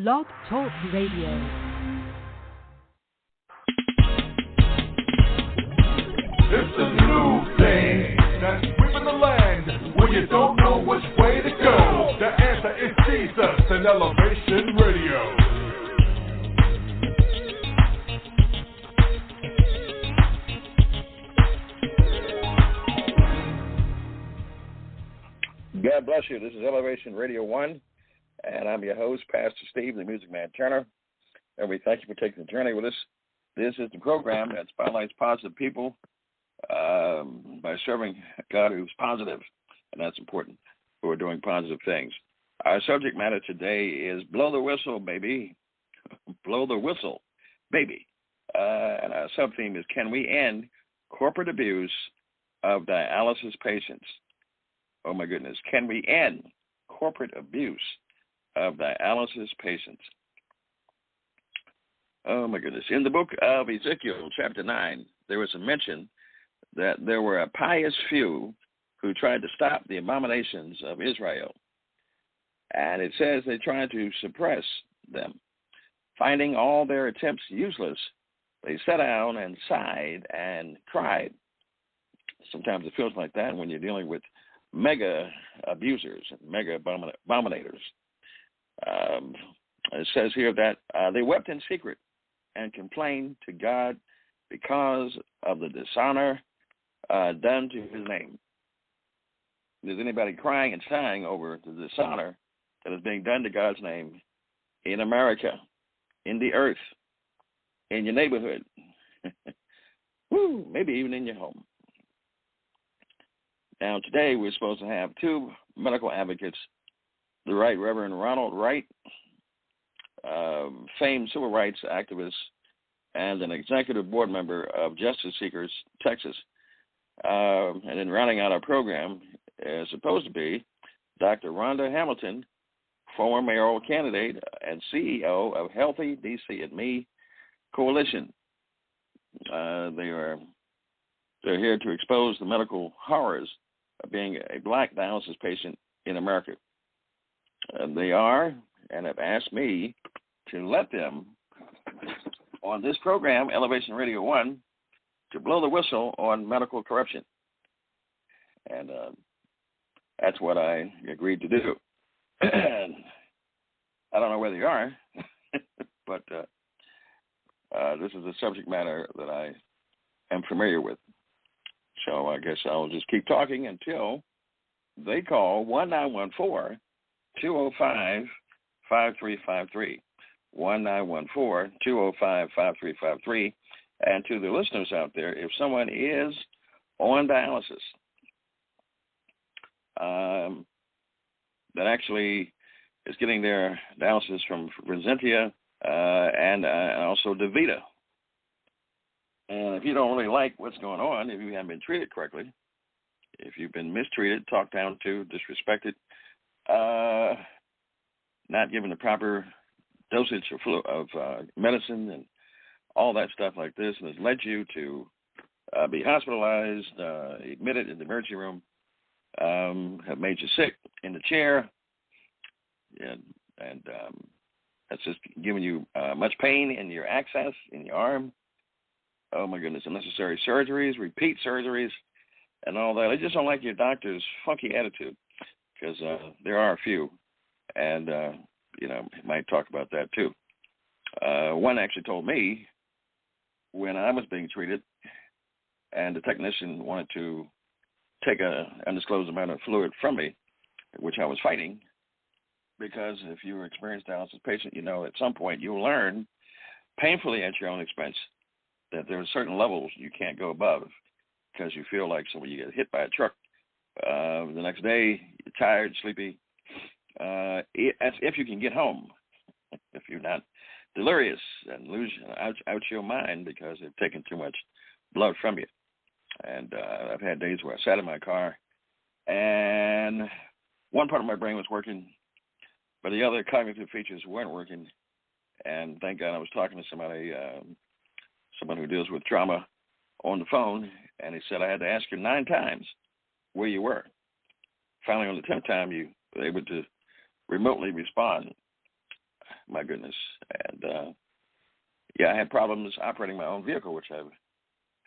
Blog Talk Radio. It's a new thing that's whipping the land when you don't know which way to go. The answer is Jesus and Elevation Radio. God bless you. This is Elevation Radio 1, and I'm your host, Pastor Steve, the Music Man Turner, and we thank you for taking the journey with us. This is the program that spotlights positive people by serving God who's positive, and that's important, who are doing positive things. Our subject matter today is Blow the Whistle, Baby. Blow the Whistle, Baby. And our sub-theme is, can we end corporate abuse of dialysis patients? Oh, my goodness. Can we end corporate abuse of dialysis patients? Oh, my goodness. In the book of Ezekiel Chapter 9, there was a mention that there were a pious few who tried to stop the abominations of Israel. And it says they tried to suppress them. Finding all their attempts useless, they sat down and sighed and cried. Sometimes it feels like that when you're dealing with mega abusers and mega abominators. It says here that they wept in secret and complained to God because of the dishonor done to his name. Is anybody crying and sighing over the dishonor that is being done to God's name in America, in the earth, in your neighborhood, woo, maybe even in your home? Now, today we're supposed to have two medical advocates, the Right Reverend Ronald Wright, famed civil rights activist, and an executive board member of Justice Seekers, Texas. And then rounding out our program is supposed to be Dr. Rhonda Hamilton, former mayoral candidate and CEO of Healthy DC and Me Coalition. They're here to expose the medical horrors of being a black dialysis patient in America. They are, and have asked me to let them on this program, Elevation Radio 1, to blow the whistle on medical corruption. And that's what I agreed to do. And I don't know whether you are, but this is a subject matter that I am familiar with. So I guess I'll just keep talking until they call 1914-205-5353. 1914-205-5353. And to the listeners out there, if someone is on dialysis, that actually is getting their dialysis from Resentia and also DaVita. And if you don't really like what's going on, if you haven't been treated correctly, if you've been mistreated, talked down to, disrespected, not given the proper dosage of medicine and all that stuff like this, and has led you to be hospitalized, admitted in the emergency room, have made you sick in the chair, and that's just giving you much pain in your access, in your arm. Oh, my goodness, unnecessary surgeries, repeat surgeries, and all that. I just don't like your doctor's funky attitude, because there are a few, and, might talk about that too. One actually told me when I was being treated and the technician wanted to take an undisclosed amount of fluid from me, which I was fighting, because if you're an experienced dialysis patient, at some point you'll learn painfully at your own expense that there are certain levels you can't go above because you feel like you get hit by a truck. The next day, you're tired, sleepy, as if you can get home, if you're not delirious and lose out your mind because they've taken too much blood from you. And I've had days where I sat in my car and one part of my brain was working, but the other cognitive features weren't working. And thank God I was talking to somebody, someone who deals with trauma, on the phone, and he said I had to ask you 9 times where you were. Finally, on the 10th time, you were able to remotely respond. my goodness. And, yeah, I had problems operating my own vehicle, which I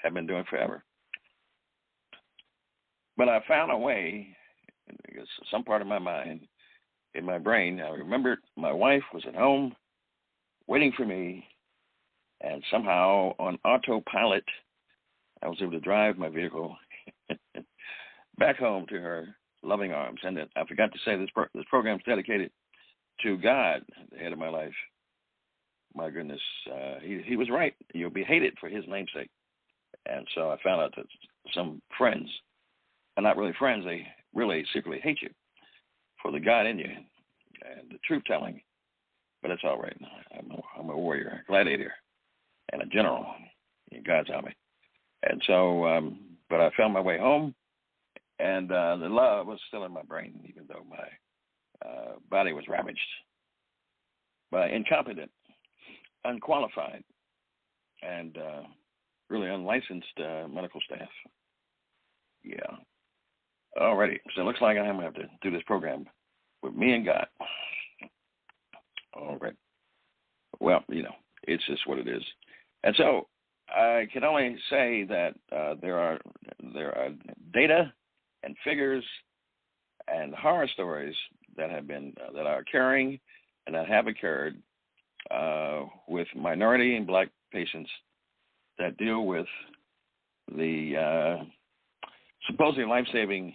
have been doing forever. But I found a way, in some part of my mind, in my brain. I remembered my wife was at home waiting for me, and somehow on autopilot, I was able to drive my vehicle back home to her loving arms. And I forgot to say this program is dedicated to God, the head of my life. My goodness, he was right. You'll be hated for his namesake. And so I found out that some friends, and not really friends, they really secretly hate you for the God in you and the truth-telling. But it's all right. I'm a warrior, a gladiator, and a general in God's army. And so, but I found my way home, and the love was still in my brain, even though my body was ravaged by incompetent, unqualified, and really unlicensed medical staff. Yeah. Alrighty. So it looks like I'm going to have to do this program with me and God. All right. Well, it's just what it is. And so I can only say that there are data and figures and horror stories that are occurring and that have occurred with minority and black patients that deal with the supposedly life-saving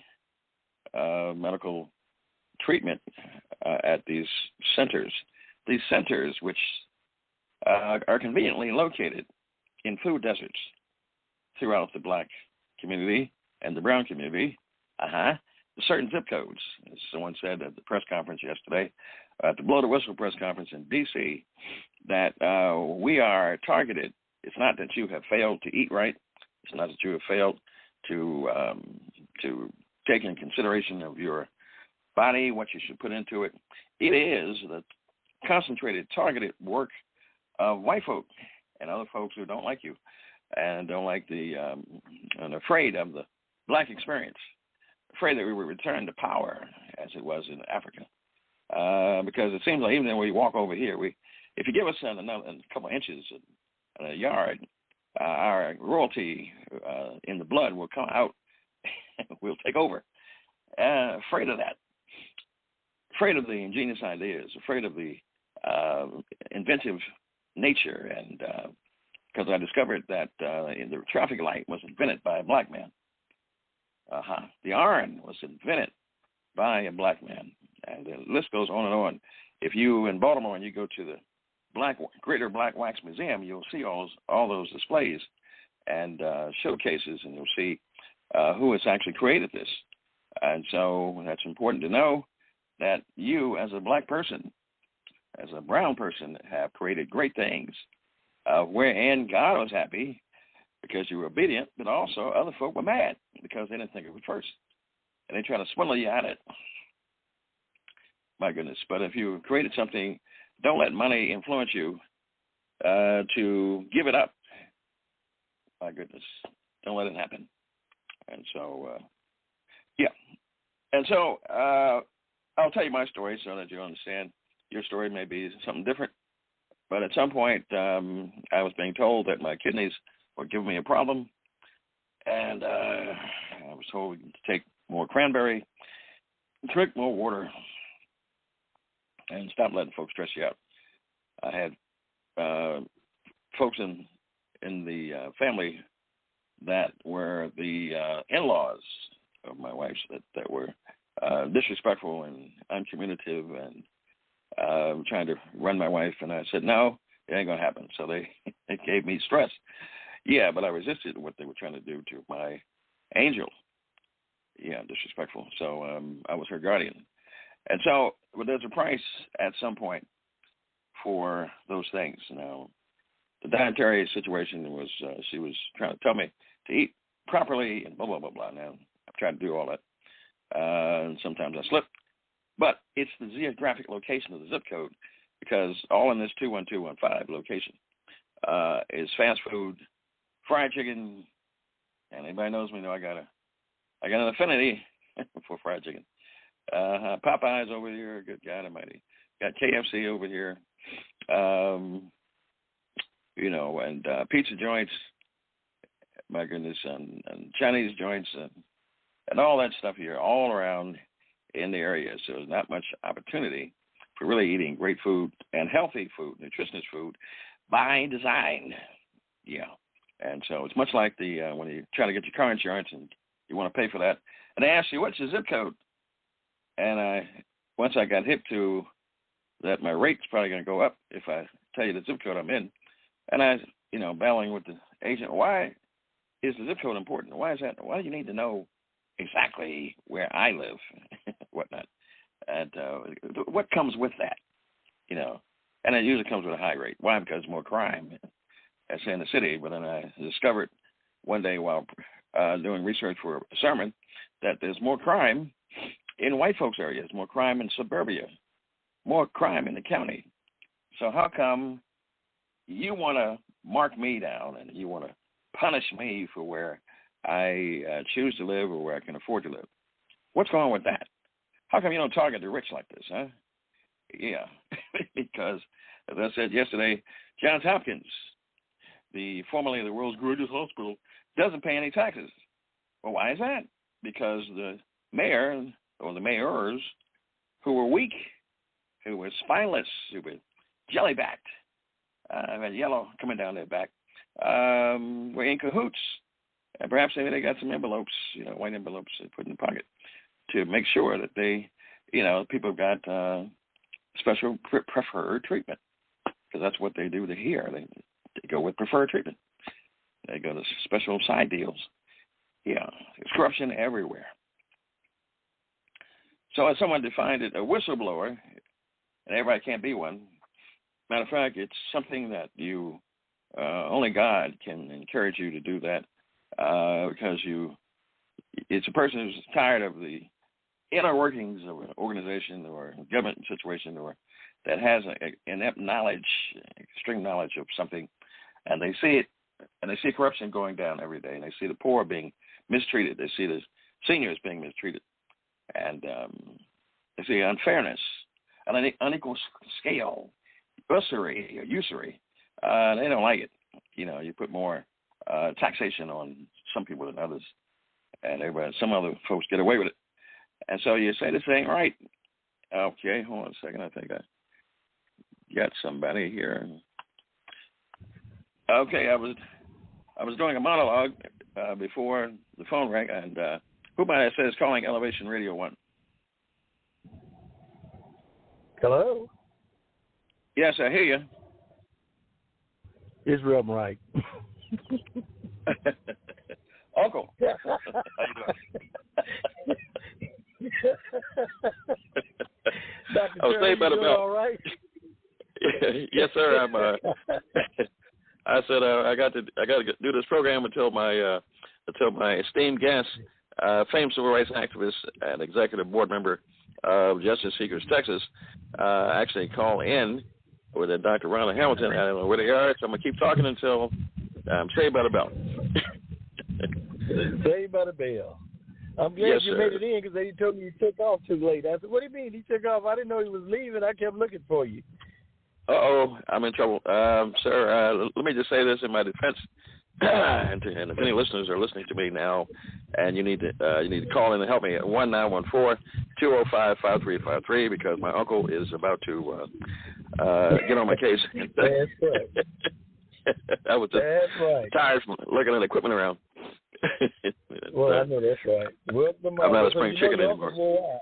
medical treatment at these centers. These centers, which are conveniently located in food deserts throughout the black community and the brown community, certain zip codes. As someone said at the press conference yesterday, at the Blow the Whistle press conference in D.C., that we are targeted. It's not that you have failed to eat right. It's not that you have failed to take in consideration of your body, what you should put into it. It is the concentrated, targeted work of white folk and other folks who don't like you and don't like and afraid of the black experience, afraid that we will return to power as it was in Africa. Because it seems like even when we walk over here, if you give us a couple of inches in a yard, our royalty in the blood will come out. We'll take over. Afraid of that. Afraid of the ingenious ideas. Afraid of the inventive nature. And because I discovered that the traffic light was invented by a black man. The iron was invented by a black man. And the list goes on and on. If you in Baltimore and you go to the Greater Black Wax Museum, you'll see all those displays and showcases, and you'll see who has actually created this. And so that's important to know that you, as a black person, as a brown person, have created great things wherein God was happy because you were obedient, but also other folk were mad because they didn't think of it first. And they try to swindle you at it. My goodness. But if you created something, don't let money influence you to give it up. My goodness. Don't let it happen. And so, yeah. And so I'll tell you my story so that you understand. Your story may be something different. But at some point, I was being told that my kidneys were giving me a problem. And I was told to take more cranberry, drink more water, and stop letting folks stress you out. I had folks in the family that were the in-laws of my wife's that were disrespectful and uncommunicative and trying to run my wife. And I said, no, it ain't going to happen. So they gave me stress. Yeah, but I resisted what they were trying to do to my angel. Yeah, disrespectful. So I was her guardian. And so but there's a price at some point for those things. Now, the dietary situation was she was trying to tell me to eat properly and blah, blah, blah, blah. Now, I've tried to do all that. And sometimes I slip. But it's the geographic location of the zip code because all in this 21215 location is fast food, fried chicken, and anybody knows me know I got an affinity for fried chicken. Popeyes over here, good God Almighty. Got KFC over here. you know, and pizza joints, my goodness, and Chinese joints, and all that stuff here, all around in the area. So there's not much opportunity for really eating great food and healthy food, nutritious food, by design. Yeah. And so it's much like the when you try to get your car insurance and you want to pay for that, and they ask you, what's your zip code? And once I got hip to that, my rate's probably going to go up if I tell you the zip code I'm in. And I, you know, battling with the agent, why is the zip code important? Why is that? Why do you need to know exactly where I live, whatnot? And what comes with that, you know? And it usually comes with a high rate. Why? Because more crime, I say, in the city. But then I discovered one day while doing research for a sermon that there's more crime in white folks' areas, more crime in suburbia, more crime in the county. So how come you want to mark me down and you want to punish me for where I choose to live or where I can afford to live? What's going on with that? How come you don't target the rich like this, huh? Yeah, because, as I said yesterday, Johns Hopkins, formerly the world's greatest hospital, doesn't pay any taxes. Well, why is that? Because the mayor or the mayors who were weak, who were spineless, who were jelly-backed, had yellow coming down their back, were in cahoots. And perhaps maybe they got some envelopes, you know, white envelopes they put in the pocket to make sure that they, you know, people got special preferred treatment, because that's what they do here. They go with preferred treatment. They go to special side deals. Yeah, there's corruption everywhere. So as someone defined it, a whistleblower, and everybody can't be one. Matter of fact, it's something that you only God can encourage you to do that, because it's a person who's tired of the inner workings of an organization or a government situation, or that has inept knowledge, extreme knowledge of something, and they see it, and they see corruption going down every day, and they see the poor being mistreated, they see the seniors being mistreated, and they see unfairness, an unequal scale, usury. They don't like it. You know, you put more taxation on some people than others, and some other folks get away with it. And so you say, this ain't right. Okay, hold on a second. I think I got somebody here. Okay, I was doing a monologue before the phone rang, and who might I say is calling Elevation Radio 1? Hello? Yes, I hear you. Israel Wright. Uncle. How you doing? I was saying about all right? Yes, sir. I'm. I said I got to do this program until my esteemed guest, famed civil rights activist and executive board member of Justice Seekers Texas, actually call in with Dr. Rhonda Hamilton. I don't know where they are, so I'm gonna keep talking until I'm saved by the bell. Saved by the bell. I'm glad you made it in, because they told me you took off too late. I said, what do you mean he took off? I didn't know he was leaving. I kept looking for you. Uh-oh, I'm in trouble. Sir, let me just say this in my defense, and if any listeners are listening to me now, and you need to call in and help me at 1-914-205-5353, because my uncle is about to get on my case. That's right. I was just tired from looking at equipment around. Well, I know that's right. Welcome, I'm not a spring chicken anymore.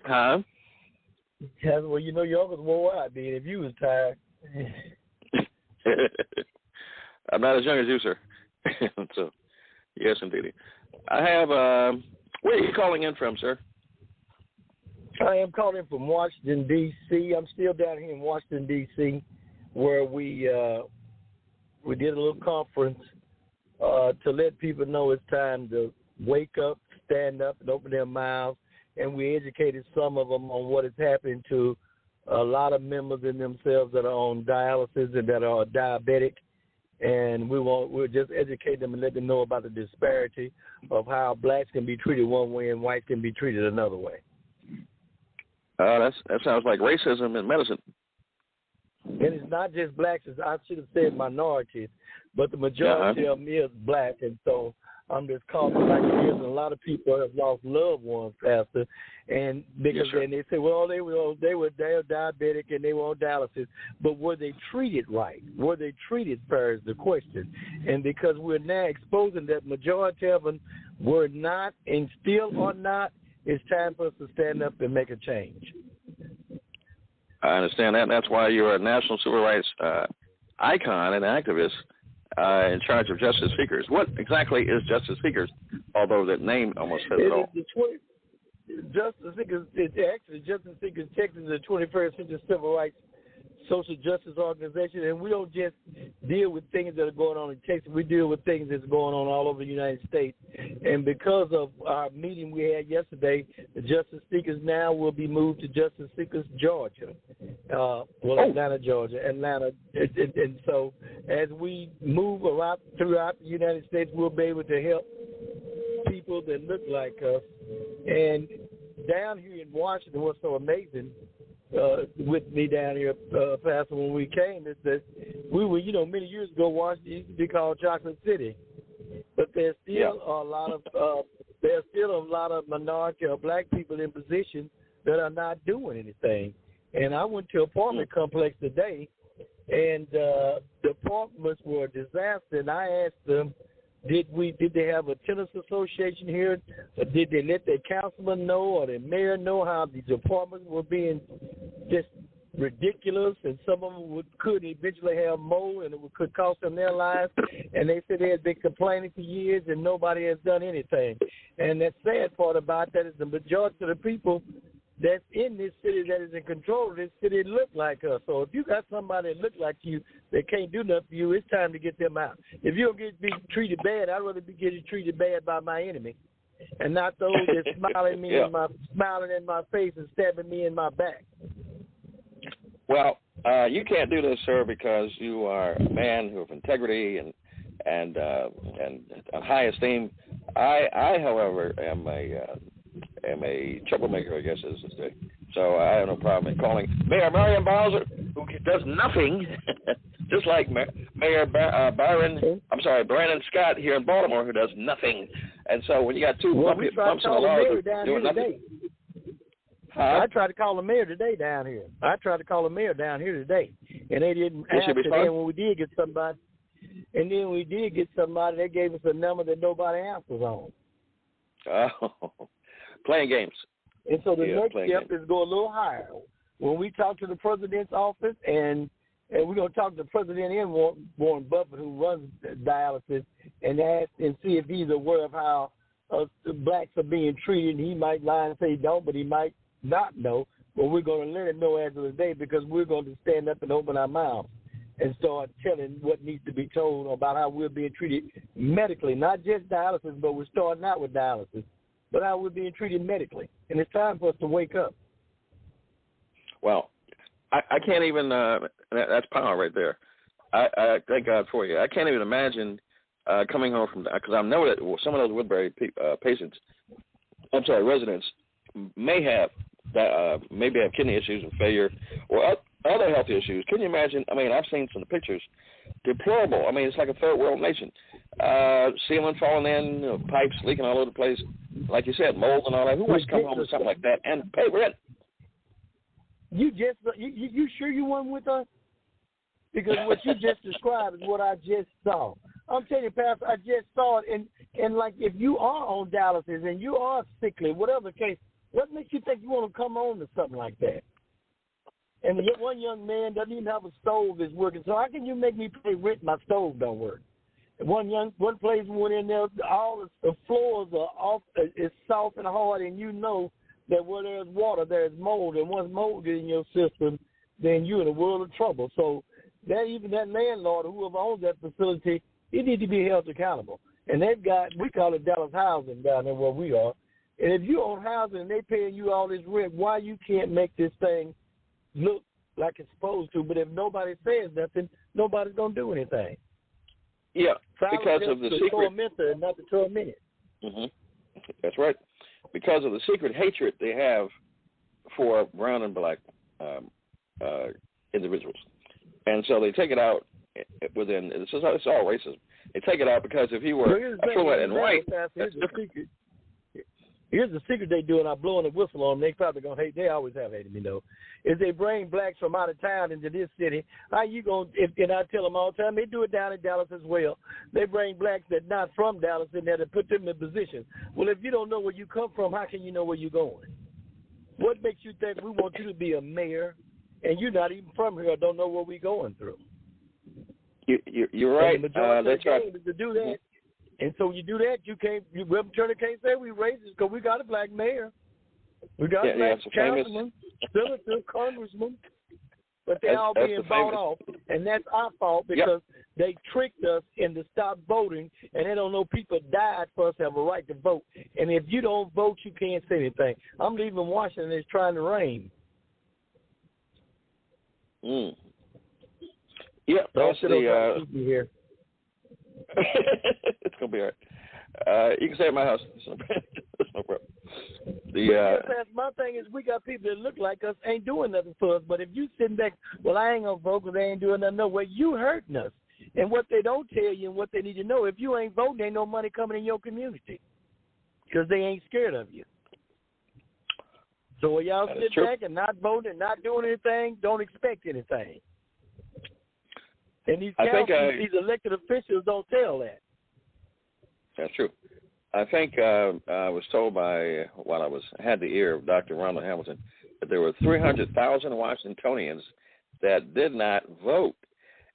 Huh? Yeah, well, you know your uncle's wore out, then, if you was tired. I'm not as young as you, sir. So, yes, indeed. I have, where are you calling in from, sir? I am calling from Washington, D.C. I'm still down here in Washington, D.C., where we did a little conference to let people know it's time to wake up, stand up, and open their mouths. And we educated some of them on what is happening to a lot of members in themselves that are on dialysis and that are diabetic. And we'll just educate them and let them know about the disparity of how blacks can be treated one way and whites can be treated another way. That sounds like racism in medicine. And it's not just blacks. I should have said minorities, but the majority of them is black. And so I'm just calling it like it is. And a lot of people have lost loved ones, Pastor. And because then they say, well, they were diabetic and they were on dialysis. But were they treated right? Were they treated fair is the question. And because we're now exposing that majority of them were not and still are not, it's time for us to stand up and make a change. I understand that. That's why you're a national civil rights icon and activist in charge of Justice Seekers. What exactly is Justice Seekers, although that name almost says it all? Justice Seekers, Justice Seekers Texas is the 21st century civil rights social justice organization, and we don't just deal with things that are going on in Texas. We deal with things that's going on all over the United States. And because of our meeting we had yesterday, the Justice Seekers now will be moved to Justice Seekers Georgia. Atlanta, Georgia. And so as we move around throughout the United States, we'll be able to help people that look like us. And down here in Washington, what's so amazing with me down here, Pastor, when we came, is that we were, many years ago, Washington used to be called Chocolate City, but there's still a lot of minority or black people in positions that are not doing anything. And I went to an apartment complex today, and the apartments were a disaster. And I asked them, did they have a tenants association here? Or did they let their councilman know or their mayor know how these apartments were being just ridiculous, and some of them could eventually have mold and it could cost them their lives? And they said they had been complaining for years and nobody has done anything. And the sad part about that is the majority of the people that's in this city that is in control of this city look like us. So if you got somebody that look like you that can't do nothing for you, it's time to get them out. If you don't be treated bad, I'd rather be getting treated bad by my enemy and not those that smiling in my face and stabbing me in my back. Well, you can't do this, sir, because you are a man of integrity and high esteem. I, however, am a troublemaker, I guess is to say. So I have no problem in calling Mayor Marion Bowser, who does nothing, just like Mayor Brandon Scott here in Baltimore, who does nothing. And so when you got two bumps in the law doing nothing. I tried to call the mayor today down here. And they didn't answer. And then when we did get somebody, they gave us a number that nobody answers on. Oh. Playing games. And so the next step is go a little higher. When we talk to the president's office, and we're going to talk to the president and Warren Buffett, who runs dialysis, and ask and see if he's aware of how blacks are being treated. He might lie and say he don't, but he might not know. But we're going to let him know as of the day, because we're going to stand up and open our mouths and start telling what needs to be told about how we're being treated medically, not just dialysis, but we're starting out with dialysis, but how we're being treated medically. And it's time for us to wake up. Well, I can't even, that's power right there. I thank God for you. I can't even imagine coming home from, because I know that some of those Woodbury residents may have maybe have kidney issues and failure or other health issues. Can you imagine? I mean, I've seen some of the pictures. Deplorable. I mean, it's like a third world nation. Ceiling falling in, pipes leaking all over the place. Like you said, mold and all that. Who wants to come home to something like that and pay rent? You sure you weren't with us? Because what you just described is what I just saw. I'm telling you, Pastor, I just saw it. And like, if you are on dialysis and you are sickly, whatever the case, what makes you think you want to come on to something like that? And one young man doesn't even have a stove that's working. So how can you make me pay rent? My stove don't work. One place we went in there, all the floors are off. It's soft and hard, and you know that where there's water, there's mold. And once mold gets in your system, then you're in a world of trouble. So even that landlord, whoever owns that facility, he needs to be held accountable. And we call it Dallas housing down there where we are. And if you own housing and they paying you all this rent, why you can't make this thing look like it's supposed to? But if nobody says nothing, nobody's going to do anything. Yeah, because of the secret. Tormentor and not the tormented. Mm-hmm. That's right. Because of the secret hatred they have for brown and black individuals. And so they take it out within, it's all racism. They take it out because if he were affluent and white, that's different. Here's the secret they do, and I'm blowing a whistle on them. They probably going to hate. They always have hated me, though. Is they bring blacks from out of town into this city. How you going to, and I tell them all the time, they do it down in Dallas as well. They bring blacks that not from Dallas in there to put them in position. Well, if you don't know where you come from, how can you know where you're going? What makes you think we want you to be a mayor and you're not even from here or don't know what we're going through? You're right. That's right. To do that. And so you do that, Web Turner can't say we racist because we got a black mayor. We got a black councilman, senator, congressman. But they all being bought off. And that's our fault because they tricked us into stop voting, and they don't know people died for us to have a right to vote. And if you don't vote, you can't say anything. I'm leaving Washington. It's trying to rain. Yeah, that's the here. It's gonna be all right. You can stay at my house. That's no problem. My thing is, we got people that look like us ain't doing nothing for us. But if you sitting back, well, I ain't gonna vote because they ain't doing nothing. No way, you hurting us. And what they don't tell you and what they need to know, if you ain't voting, ain't no money coming in your community because they ain't scared of you. So when y'all sit back and not voting and not doing anything, don't expect anything. And these these elected officials don't tell that. That's true. I think I was told by, while I had the ear of Dr. Ronald Hamilton, that there were 300,000 Washingtonians that did not vote.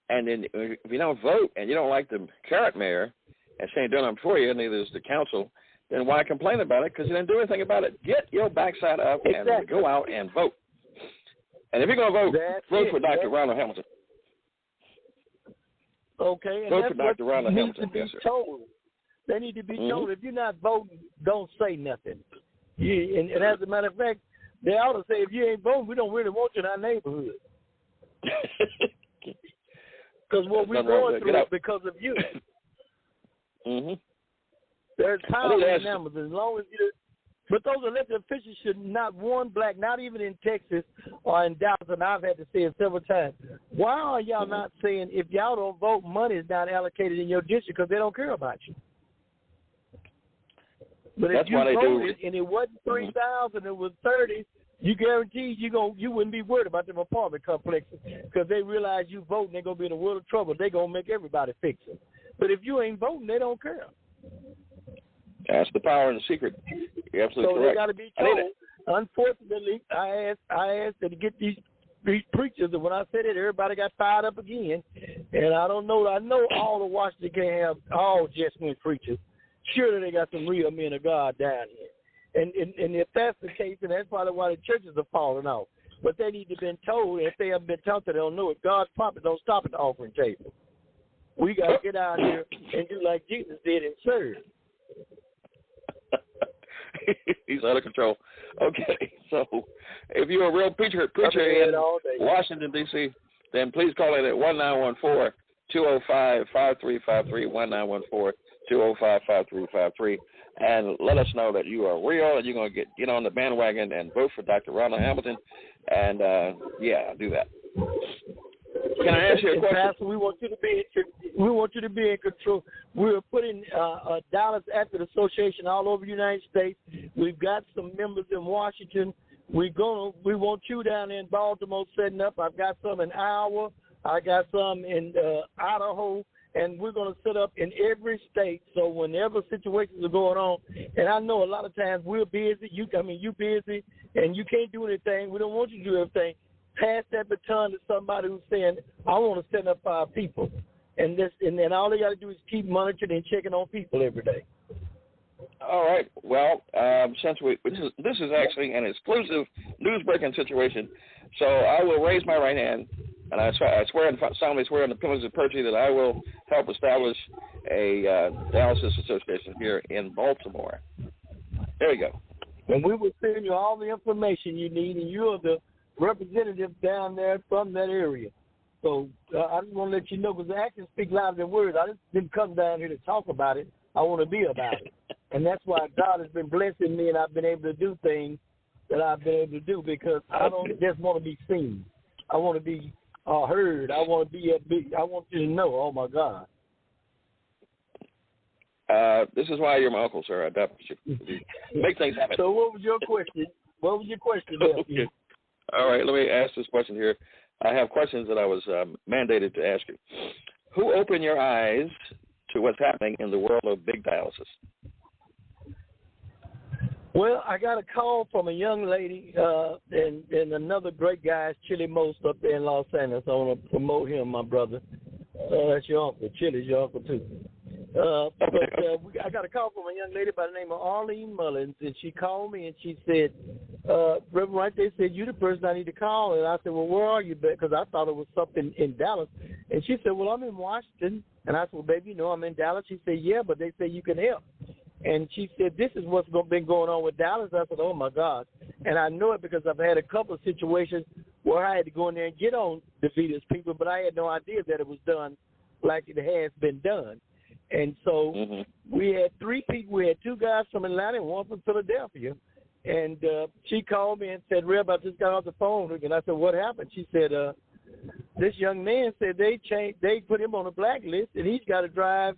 And then if you don't vote and you don't like the current mayor and she ain't doing it for you, neither is the council, then why complain about it? Because you didn't do anything about it. Get your backside up and go out and vote. And if you're going to vote for Dr. Ronald Hamilton. Okay, and that's what needs to be told. They need to be told, if you're not voting, don't say nothing. And as a matter of fact, they ought to say, if you ain't voting, we don't really want you in our neighborhood. Because what we're going through is because of you. There's power in numbers. As long as you, but those elected officials should not one black, not even in Texas or in Dallas, and I've had to say it several times. Why are y'all not saying if y'all don't vote, money is not allocated in your district because they don't care about you? But if you voted and it wasn't 3,000, it was 30, you guarantee you wouldn't be worried about them apartment complexes because they realize you voting, they're gonna be in a world of trouble. They're gonna make everybody fix it. But if you ain't voting, they don't care. That's the power and the secret. You're absolutely correct. So they got to be told. Unfortunately, I asked them to get these preachers, and when I said it, everybody got fired up again. And I don't know. I know all of Washington can't have all just win preachers. Surely they got some real men of God down here. And if that's the case, then that's probably why the churches are falling off. But they need to have been told. If they haven't been taught, they don't know it. God's prophets don't stop at the offering table. We got to get out here and do like Jesus did and serve. He's out of control. Okay, so if you're a real preacher in Washington, D.C., then please call in at 1914-205-5353, 1914-205-5353, and let us know that you are real and you're going to get on the bandwagon and vote for Dr. Ronald Hamilton. And, do that. Can I ask you a question? Pastor, we want you to be in control. We're putting Dallas Athlete Association all over the United States. We've got some members in Washington. We want you down in Baltimore setting up. I've got some in Iowa. I got some in Idaho, and we're going to set up in every state. So whenever situations are going on, and I know a lot of times we're busy. You busy, and you can't do anything. We don't want you to do everything. Pass that baton to somebody who's saying, I want to set up 5 people. And then all they got to do is keep monitoring and checking on people every day. All right. Well, since this is actually an exclusive news-breaking situation, so I will raise my right hand, and I solemnly swear on the pillars of perjury that I will help establish a dialysis association here in Baltimore. There you go. And we will send you all the information you need, and you're the representative down there from that area. So I just want to let you know, because the actions speak louder than words. I just didn't come down here to talk about it. I want to be about it. And that's why God has been blessing me, and I've been able to do things that I've been able to do, because I don't just want to be seen. I want to be heard. I want to be a big. I want you to know. Oh my God. This is why you're my uncle, sir. I adopt you. Make things happen. So, what was your question? What was your question, Okay. All right. Let me ask this question here. I have questions that I was mandated to ask you. Who opened your eyes to what's happening in the world of big dialysis? Well, I got a call from a young lady and another great guy, Chili Most, up there in Los Angeles. I want to promote him, my brother. That's your uncle. Chili's your uncle, too. I got a call from a young lady by the name of Arlene Mullins, and she called me and she said, Reverend Wright, they said, you're the person I need to call. And I said, well, where are you? Because I thought it was something in Dallas. And she said, well, I'm in Washington. And I said, well, baby, you know I'm in Dallas. She said, yeah, but they say you can help. And she said, this is what's been going on with Dallas. I said, oh, my God. And I know it because I've had a couple of situations where I had to go in there and get on DeVita's people, but I had no idea that it was done like it has been done. And so we had three people. We had two guys from Atlanta and one from Philadelphia. And she called me and said, Reb, I just got off the phone. And I said, what happened? She said, this young man said they put him on a blacklist, and he's got to drive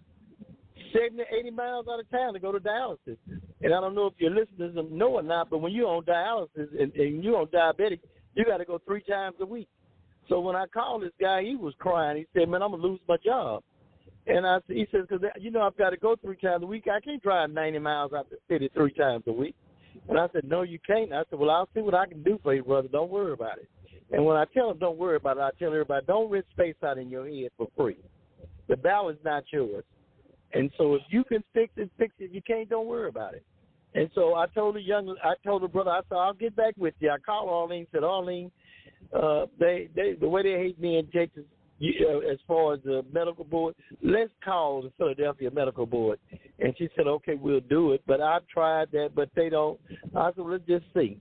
70, 80 miles out of town to go to dialysis. And I don't know if your listeners know or not, but when you're on dialysis and you're on diabetic, you got to go 3 times a week. So when I called this guy, he was crying. He said, man, I'm going to lose my job. And he says, because, I've got to go 3 times a week. I can't drive 90 miles out the city 3 times a week. And I said, no, you can't. I said, well, I'll see what I can do for you, brother. Don't worry about it. And when I tell them don't worry about it, I tell everybody, don't rent space out in your head for free. The battle is not yours. And so if you can fix it, fix it. If you can't, don't worry about it. And so I told the brother, I said, I'll get back with you. I called Arlene, said, Arlene, the way they hate me in Texas, as far as the medical board, let's call the Philadelphia Medical Board. And she said, okay, we'll do it. But I've tried that, but they don't. I said, let's just see.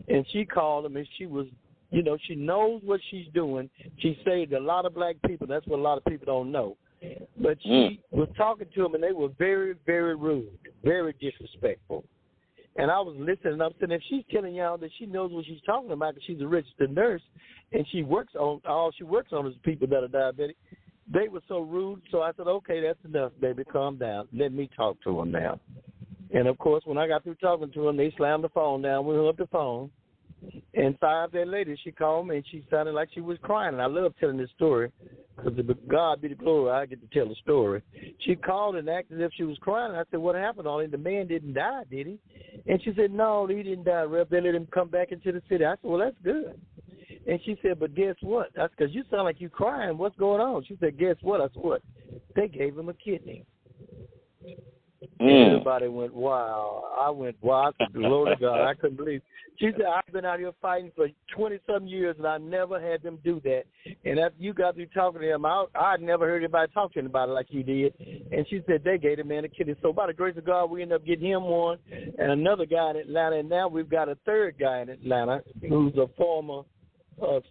And she called them, and she was, she knows what she's doing. She saved a lot of black people. That's what a lot of people don't know. But she was talking to them, and they were very, very rude, very disrespectful. And I was listening, and I'm saying, if she's telling y'all that she knows what she's talking about, because she's a registered nurse, and all she works on is people that are diabetic, they were so rude. So I said, okay, that's enough, baby. Calm down. Let me talk to them now. And, of course, when I got through talking to them, they slammed the phone down. We hung up the phone. And 5 days later, she called me, and she sounded like she was crying. And I love telling this story because God be the glory, I get to tell the story. She called and acted as if she was crying. And I said, what happened, Arlene? The man didn't die, did he? And she said, no, he didn't die, Rep. They let him come back into the city. I said, well, that's good. And she said, but guess what? That's because you sound like you crying. What's going on? She said, guess what? I said, what? They gave him a kidney. Everybody went, wow. I went, wow. I said, glory to God. I couldn't believe it. She said, I've been out here fighting for 20-some years, and I never had them do that. And after you got through talking to him, I'd never heard anybody talk to anybody like you did. And she said, they gave the man a kidney. So by the grace of God, we ended up getting him one and another guy in Atlanta. And now we've got a third guy in Atlanta who's a former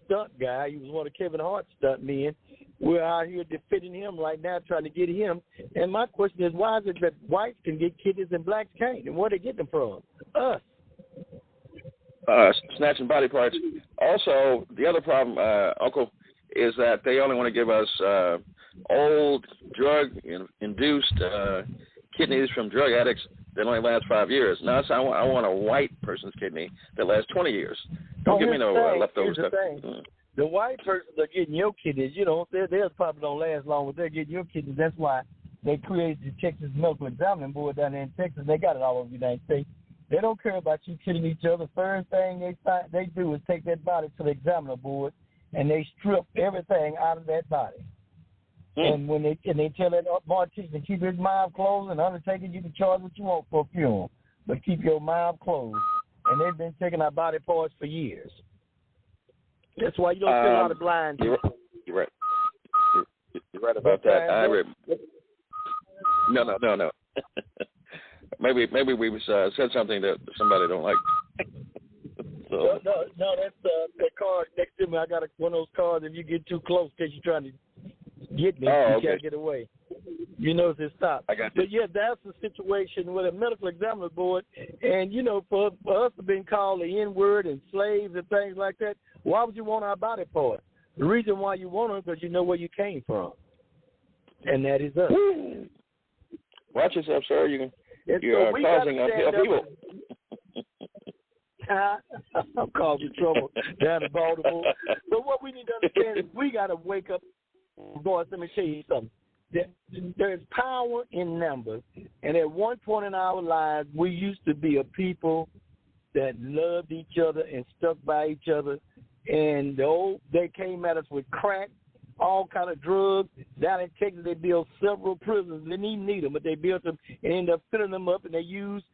stunt guy. He was one of Kevin Hart's stunt men. We're out here defending him right now, trying to get him. And my question is, why is it that whites can get kidneys and blacks can't? And where they get them from? Us. Snatching body parts. Also, the other problem, Uncle, is that they only want to give us old drug-induced kidneys from drug addicts that only last 5 years. Now, I want a white person's kidney that lasts 20 years. Don't give me no leftover stuff. The white persons are getting your kidneys. They probably don't last long, but they're getting your kidneys. That's why they created the Texas Medical Examining Board down there in Texas. They got it all over the United States. They don't care about you killing each other. First thing they do is take that body to the examiner board, and they strip everything out of that body. And when they tell that mortician to keep his mouth closed, and undertaker, you can charge what you want for a funeral, but keep your mouth closed. And they've been taking our body parts for years. That's why you don't see a lot of blind people. You're right. You're right about that. No. Maybe we said something that somebody don't like. No, that's that card next to me. I got one of those cards. If you get too close, because you're trying to get me, you can't get away. It's stop. I got you. But yeah, that's the situation with a medical examiner board. And for us to be called the N-word and slaves and things like that, why would you want our body parts? The reason why you want them is because you know where you came from, and that is us. Watch yourself, sir. You are causing upheaval. I'm causing trouble down in Baltimore. But what we need to understand is we got to wake up. Boys, let me tell you something. There's power in numbers. And at one point in our lives, we used to be a people that loved each other and stuck by each other. And they came at us with crack, all kind of drugs. Down in Texas, they built several prisons. They didn't even need them, but they built them and ended up filling them up, and they used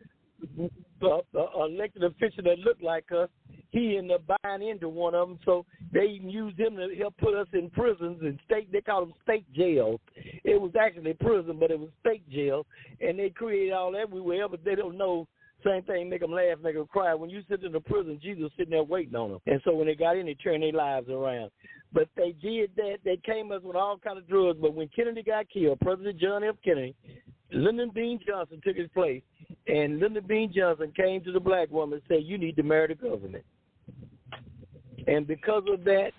elected official that looked like us. He ended up buying into one of them, so they even used him to help put us in prisons and state. They call them state jails. It was actually prison, but it was state jail, and they created all everywhere, but they don't know. Same thing, make them laugh, make them cry. When you sit in the prison, Jesus was sitting there waiting on them. And so when they got in, they turned their lives around. But they did that. They came us with all kind of drugs. But when Kennedy got killed, President John F. Kennedy, Lyndon B. Johnson took his place. And Lyndon B. Johnson came to the black woman and said, you need to marry the government. And because of that,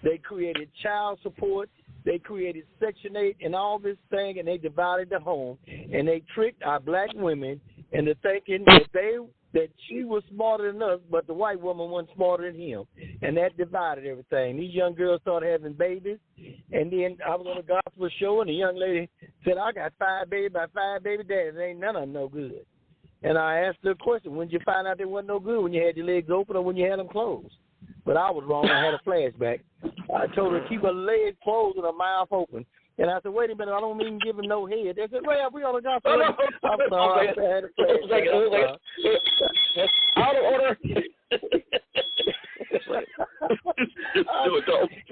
they created child support. They created Section 8 and all this thing, and they divided the home. And they tricked our black women into thinking that she was smarter than us, but the white woman wasn't smarter than him. And that divided everything. These young girls started having babies. And then I was on a gospel show, and the young lady said, I got 5 baby daddies. Ain't none of them no good. And I asked her a question, when did you find out they wasn't no good, when you had your legs open or when you had them closed? But I was wrong. I had a flashback. I told her to keep her legs closed and her mouth open. And I said, wait a minute, I don't mean give him no head. They said, well, we on the gospel. I'm sorry. I had a flashback. Out of order.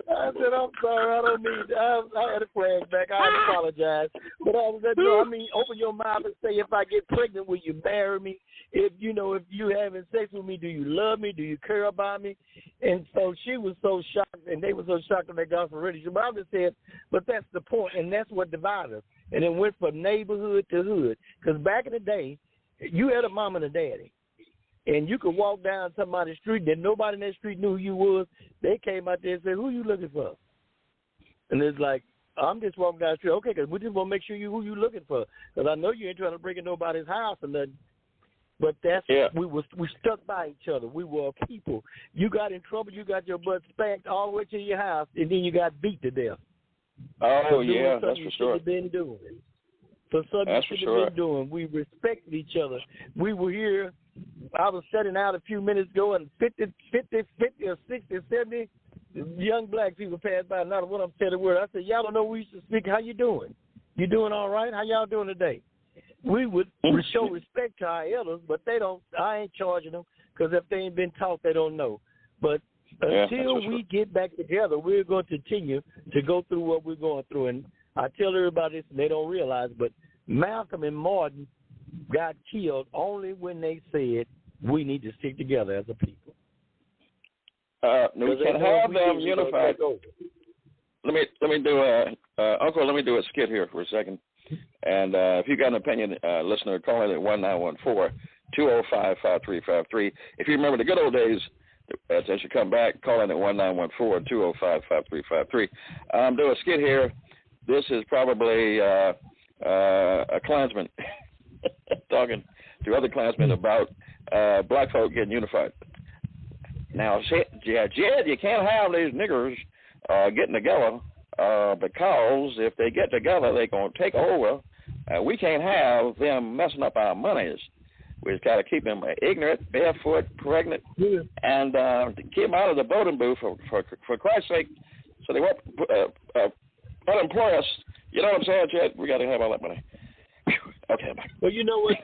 I said, I'm sorry, I don't mean I had a flashback. I apologize. But open your mouth and say, if I get pregnant, will you marry me? If you having sex with me, do you love me? Do you care about me? And so she was so shocked, and they were so shocked when they got for radio. But I just said, but that's the point, and that's what divided us. And it went from neighborhood to hood. Because back in the day, you had a mom and a daddy. And you could walk down somebody's street, and nobody in that street knew who you was. They came out there and said, who you looking for? And it's like, I'm just walking down the street. Okay, because we just want to make sure who you looking for. Because I know you ain't trying to break in nobody's house or nothing. But we stuck by each other. We were a people. You got in trouble, you got your butt spanked all the way to your house, and then you got beat to death. Oh, yeah, that's for sure. Been doing. For something you should have been doing. We respected each other. We were here. I was setting out a few minutes ago, and 50 or 60 or 70 young black people passed by. Not one of them said a word. I said, y'all don't know we used to speak. How you doing? You doing all right? How y'all doing today? We would show respect to our elders, but they don't. I ain't charging them because if they ain't been taught, they don't know. But until we get back together, we're going to continue to go through what we're going through. And I tell everybody this, and they don't realize, but Malcolm and Martin got killed only when they said we need to stick together as a people. We can have them unified. Let me do Uncle. Let me do a skit here for a second. And if you got an opinion, listener, call in at 1914-205-5353. If you remember the good old days, as you come back, call in at 1914-205-5353. Do a skit here. This is probably a Klansman talking to other Klansmen about black folk getting unified. Now, Jed, you can't have these niggers getting together because if they get together, they're going to take over. We can't have them messing up our monies. We just got to keep them ignorant, barefoot, pregnant, and keep them out of the voting booth for Christ's sake, so they won't unemploy us. You know what I'm saying, Jed? We got to have all that money. Okay, bye. Well, you know what,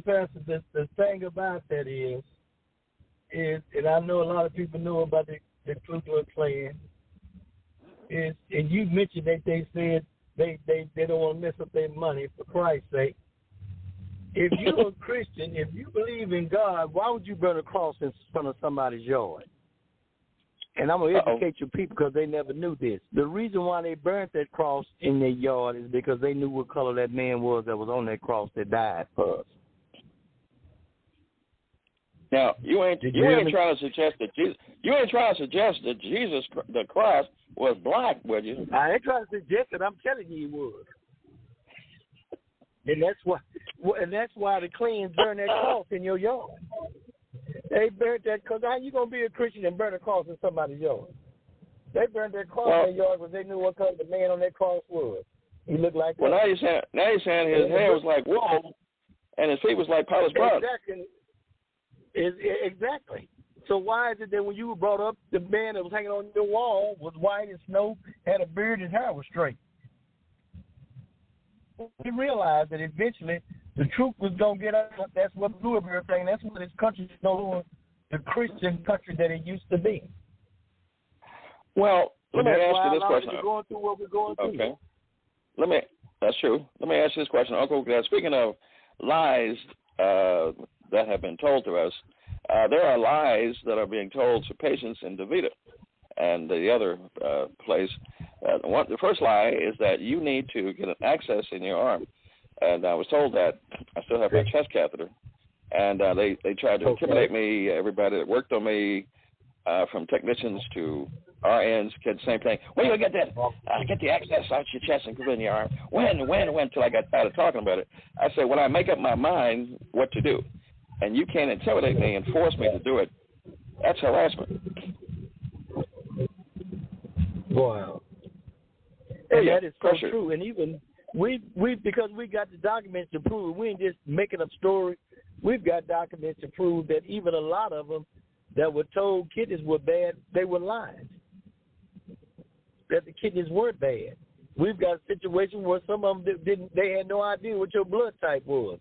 Pastor, the thing about that is, and I know a lot of people know about the Ku Klux Klan, and you mentioned that they said they don't want to mess up their money for Christ's sake. If you're a Christian, if you believe in God, why would you burn a cross in front of somebody's yard? And I'm going to educate your people because they never knew this. The reason why they burned that cross in their yard is because they knew what color that man was that was on that cross that died for us. Now you ain't trying to suggest that Jesus the Christ was black, would you? I ain't trying to suggest it. I'm telling you, he was. And that's why the Clintons burned that cross in your yard. They burned that because how you gonna be a Christian and burn a cross in somebody's yard? They burned that cross in their yard because they knew what color the man on that cross was. He looked like. Well, now you're saying his hair was like wool, and his feet was like polished bronze. Exactly. So why is it that when you were brought up, the man that was hanging on your wall was white as snow, had a beard, his hair was straight? We realized that eventually the truth was going to get out. That's what blew up everything. That's what this country is no longer the Christian country that it used to be. Well, let me ask you this question. We're going through what we're going through. Okay. That's true. Let me ask you this question, Uncle. Speaking of lies that have been told to us, there are lies that are being told to patients in DeVita and the other place. The first lie is that you need to get an access in your arm. And I was told that I still have my chest catheter. And they tried to intimidate me. Everybody that worked on me, from technicians to RNs, did the same thing. When you get that? Get the access out your chest and put it in your arm. When? Until I got tired of talking about it. I said, when I make up my mind what to do, and you can't intimidate me and force me to do it, that's harassment. Wow. And that is so true. And even we because we got the documents to prove it, we ain't just making up stories. We've got documents to prove that even a lot of them that were told kidneys were bad, they were lying. That the kidneys weren't bad. We've got a situation where some of them they had no idea what your blood type was.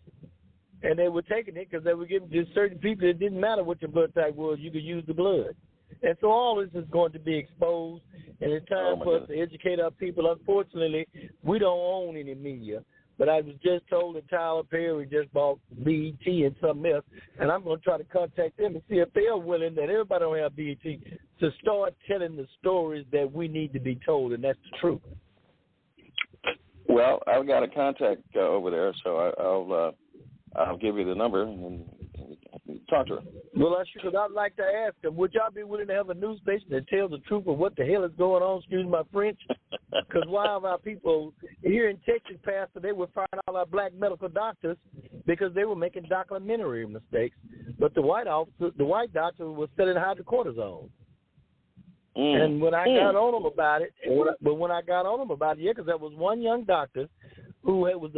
And they were taking it because they were giving to certain people. It didn't matter what your blood type was. You could use the blood. And so all this is going to be exposed, and it's time for us to educate our people. Unfortunately, we don't own any media. But I was just told that Tyler Perry just bought BET and something else, and I'm going to try to contact them and see if they're willing, that everybody don't have BET, to start telling the stories that we need to be told, and that's the truth. Well, I've got a contact over there, so I'll give you the number and talk to her. Well, I'd like to ask them, would y'all be willing to have a news station that tells the truth of what the hell is going on, excuse my French? Because while our people here in Texas, Pastor, they were firing all our black medical doctors because they were making documentary mistakes. But the white doctor was selling hydrocortisone. And when I got on them about it, because there was one young doctor who was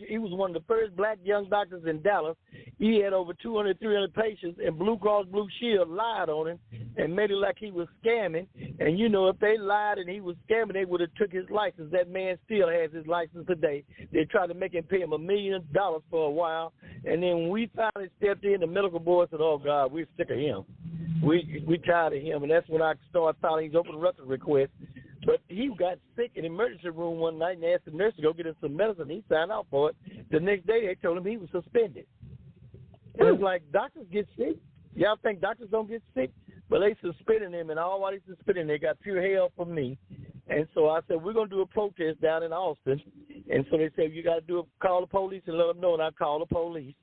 he was one of the first black young doctors in Dallas. He had over 200, 300 patients, and Blue Cross Blue Shield lied on him and made it like he was scamming. And, if they lied and he was scamming, they would have took his license. That man still has his license today. They tried to make him pay him $1 million for a while. And then when we finally stepped in, the medical board said, oh, God, we're sick of him. We tired of him. And that's when I started filing these open record requests. But he got sick in the emergency room one night and asked the nurse to go get him some medicine. He signed out for it. The next day they told him he was suspended. And it's like, doctors get sick? Y'all think doctors don't get sick? But they suspended him, and all while they suspended him, they got pure hell from me. And so I said, we're going to do a protest down in Austin. And so they said, you got to call the police and let them know, and I called the police.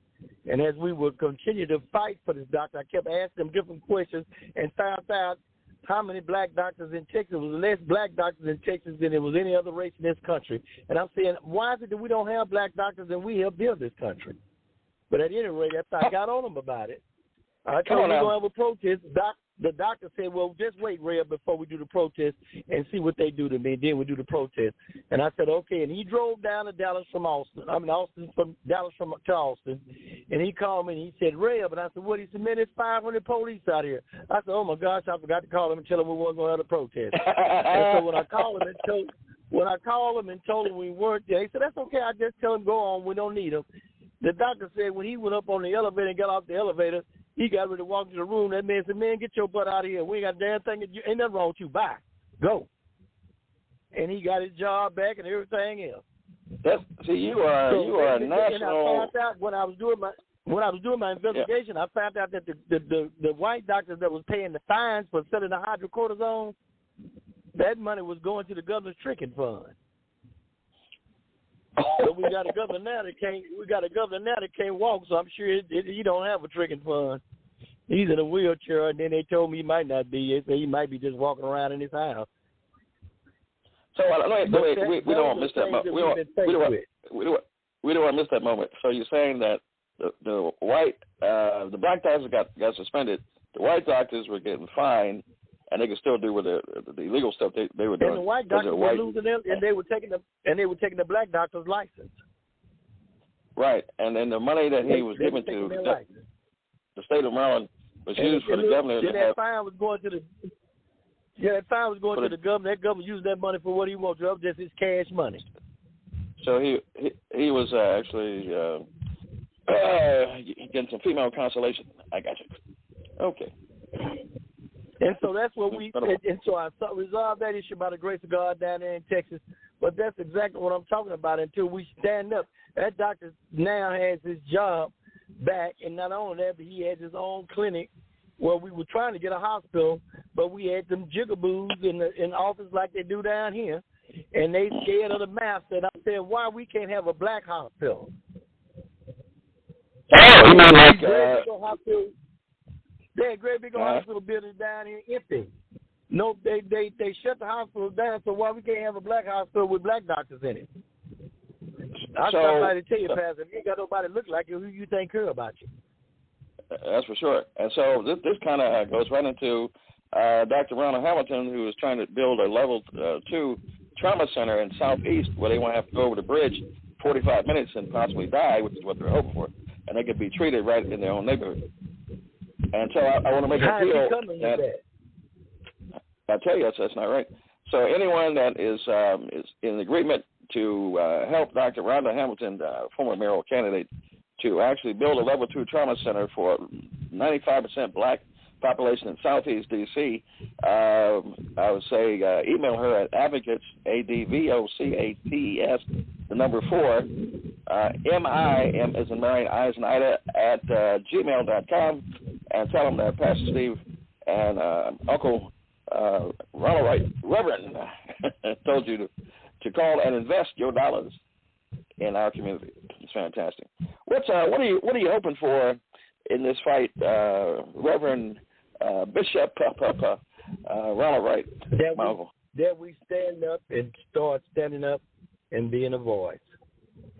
And as we would continue to fight for this doctor, I kept asking them different questions and found out how many black doctors in Texas. It was less black doctors in Texas than there was any other race in this country. And I'm saying, why is it that we don't have black doctors and we help build this country? But at any rate, after I got on them about it, I told them we're going to have a protest. The doctor said, well, just wait, Ray, before we do the protest and see what they do to me. Then we do the protest. And I said, okay. And he drove down to Dallas from Austin. From Dallas to Austin. And he called me and he said, Ray, and I said, what? He said, man, there's 500 police out here. I said, oh, my gosh, I forgot to call him and tell him we weren't going to have a protest. And so when I called him and told him we weren't there, he said, that's okay. I just tell him go on. We don't need him. The doctor said when he went up on the elevator and got off the elevator, he got ready to walk to the room. That man said, man, get your butt out of here. We ain't got a damn thing. Ain't nothing wrong with you. Bye. Go. And he got his job back and everything else. You are a national. And I found out when I was doing my investigation, I found out that the white doctors that was paying the fines for selling the hydrocortisone, that money was going to the governor's tricking fund. So we got a governor now that can't walk. So I'm sure he don't have a tricking fund. He's in a wheelchair, and then they told me he might not be. They say he might be just walking around in his house. So we don't want to miss that moment. We don't want to miss that moment. So you're saying that the black doctors got suspended. The white doctors were getting fined, and they could still do with the illegal stuff they were doing. And the white doctors were losing them, and they were taking the black doctor's license. Right, and then the money that he was given to the state of Maryland was used for the governor. Then that fine was going to the governor. That governor used that money for what he wanted to, just his cash money. So he was actually getting some female consolation. I got you. Okay. And so that's what and so I resolved that issue by the grace of God down there in Texas. But that's exactly what I'm talking about. Until we stand up, that doctor now has his job back, and not only that, but he has his own clinic where we were trying to get a hospital, but we had them jigaboos in the office like they do down here, and they scared of the mask. And I said, why we can't have a black hospital? Oh, you mean like they had great big hospital buildings down here empty. No, they shut the hospital down, so why we can't have a black hospital with black doctors in it? I stopped by to tell you, Pastor, if you ain't got nobody look like you, who you think care about you? That's for sure. And so this kind of goes right into Dr. Ronald Hamilton, who is trying to build a level 2 trauma center in Southeast where they won't have to go over the bridge 45 minutes and possibly die, which is what they're hoping for, and they could be treated right in their own neighborhood. And so I want to make a deal that I tell you that's not right. So anyone that is in agreement to help Dr. Rhonda Hamilton, former mayoral candidate, to actually build a level 2 trauma center for 95% black population in Southeast D.C., I would say email her at advocates, ADVOCATES, the number 4, MIM as in Marion, I as in Ida, at gmail.com, and tell them that Pastor Steve and Uncle Ronald Wright, Reverend, told you to call and invest your dollars in our community. It's fantastic. What are you hoping for in this fight, Reverend Bishop Ronald Wright, my uncle? That we stand up and start standing up and being a voice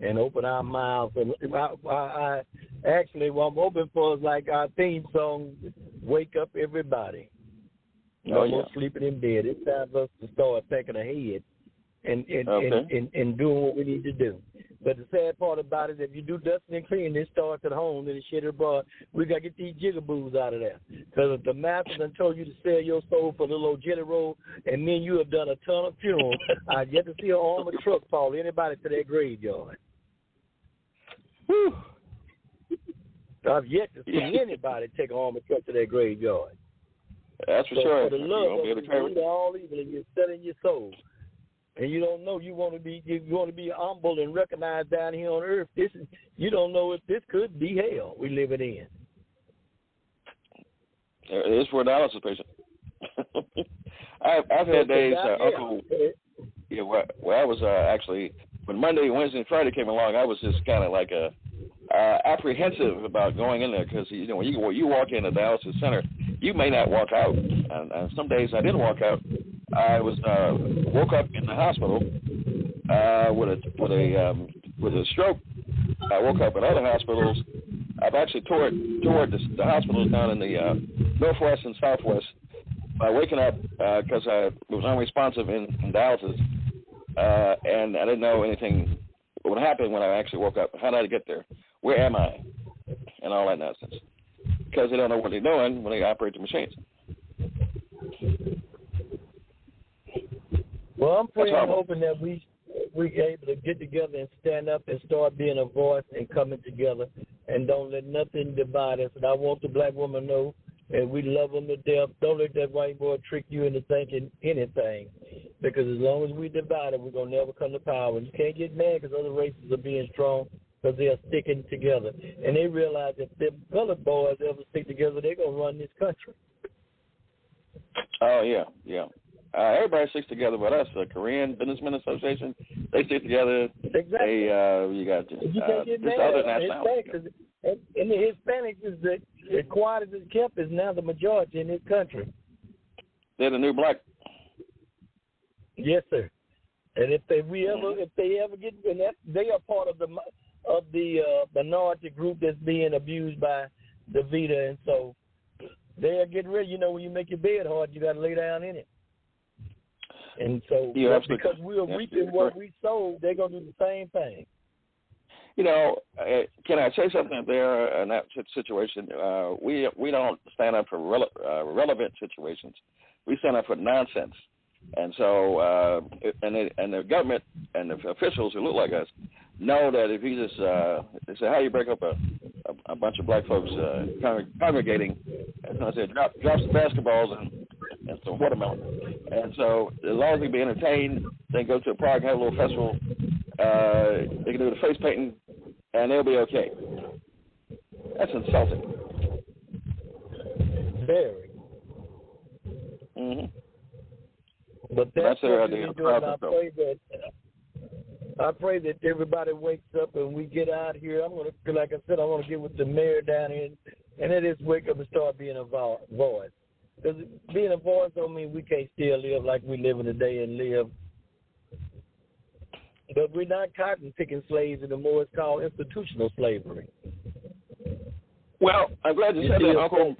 and open our mouths. And I actually, what I'm hoping for is like our theme song, Wake Up Everybody. No more sleeping in bed. It's time for us to start thinking ahead and doing what we need to do. But the sad part about it, if you do dusting and cleaning, it starts at home and it shit abroad. We got to get these jigaboos out of there. Because if the master done told you to sell your soul for a little old jelly roll, and then you have done a ton of funerals, I've yet to see an armored truck follow anybody to that graveyard. Whew. I've yet to see anybody take an armored truck to that graveyard. That's for sure. For the love of you all evil, and you're selling your soul. And you don't know you want to be humble and recognized down here on earth. You don't know if this could be hell we living in. It is for a dialysis patient. I've had days, Uncle. Yeah, where I was actually when Monday, Wednesday, and Friday came along, I was just kind of like apprehensive about going in there because when you walk in a dialysis center, you may not walk out, and some days I didn't walk out. I was woke up in the hospital with a stroke. I woke up at other hospitals. I've actually toured the hospitals down in the northwest and southwest by waking up because I was unresponsive in dialysis, and I didn't know anything would happen when I actually woke up. How did I get there? Where am I? And all that nonsense. Because they don't know what they're doing when they operate the machines. Well, I'm praying and hoping that we're able to get together and stand up and start being a voice and coming together and don't let nothing divide us. And I want the black woman to know that we love them to death. Don't let that white boy trick you into thinking anything, because as long as we divide it, we're going to never come to power. And you can't get mad because other races are being strong because they are sticking together. And they realize if them colored boys ever stick together, they're going to run this country. Oh, yeah, yeah. Everybody sticks together but us. The Korean Businessmen Association, they stick together. Exactly. You got this other nationality. And the Hispanics is the quiet as it's kept is now the majority in this country. They're the new black. Yes, sir. And if they ever get, and that, they are part of the minority group that's being abused by the Vita, and so they are getting ready. You know, when you make your bed hard, you got to lay down in it. And so, because we are reaping what we sowed, they're gonna do the same thing. You know, can I say something there in that situation? We don't stand up for relevant situations. We stand up for nonsense. And so, and the government and the officials who look like us know that if you just they say, how you break up a bunch of black folks congregating, and so I said, drop some basketballs and some watermelon. And so, as long as they be entertained, they can go to a park, have a little festival, they can do the face painting, and they'll be okay. That's insulting. Very. Mm-hmm. But that's what we're doing. I pray that everybody wakes up and we get out here. I'm going to, like I said, I want to get with the mayor down here, and it is wake up and start being a voice. Because being a voice don't mean we can't still live like we live in today and live. But we're not cotton-picking slaves anymore. It's called institutional slavery. Well, I'm glad you said that, Uncle.